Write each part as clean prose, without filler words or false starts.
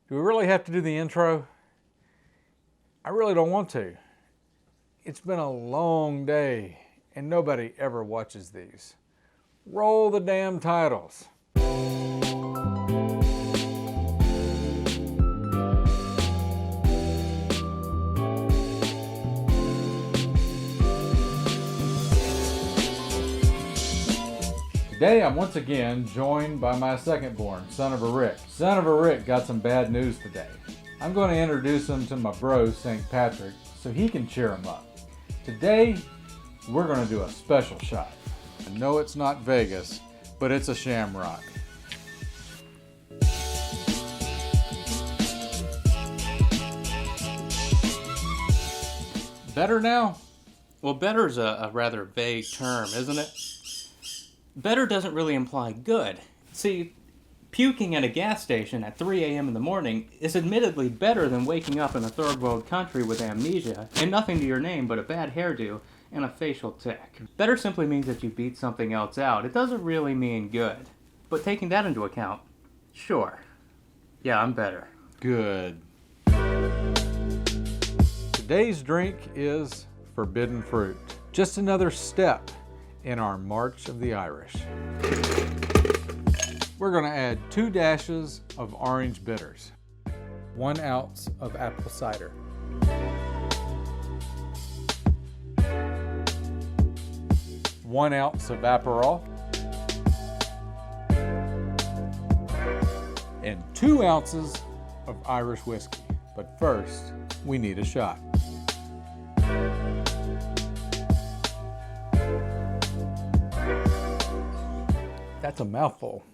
Do we really have to do the intro? I really don't want to. It's been a long day and nobody ever watches these. Roll the damn titles. Today I'm once again joined by my second-born, Son of a Rick. Son of a Rick got some bad news today. I'm going to introduce him to my bro, St. Patrick, so he can cheer him up. Today, we're going to do a special shot. I know it's not Vegas, but it's a shamrock. Better now? Well, better is a rather vague term, isn't it? Better doesn't really imply good. See, puking at a gas station at 3 a.m. in the morning is admittedly better than waking up in a third world country with amnesia and nothing to your name but a bad hairdo and a facial tic. Better simply means that you beat something else out. It doesn't really mean good. But taking that into account, sure. Yeah, I'm better. Good. Today's drink is forbidden fruit. Just another step in our March of the Irish. We're going to add 2 dashes of orange bitters, 1 ounce of apple cider, one ounce of Aperol, and 2 ounces of Irish whiskey. But first, we need a shot. That's a mouthful.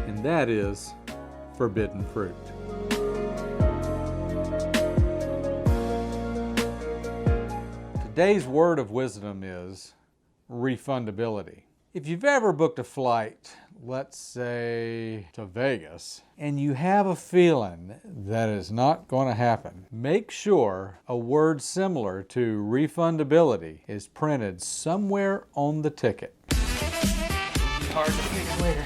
And that is forbidden fruit. Today's word of wisdom is refundability. If you've ever booked a flight, let's say to Vegas, and you have a feeling that is not going to happen, make sure a word similar to refundability is printed somewhere on the ticket. Hard to figure later.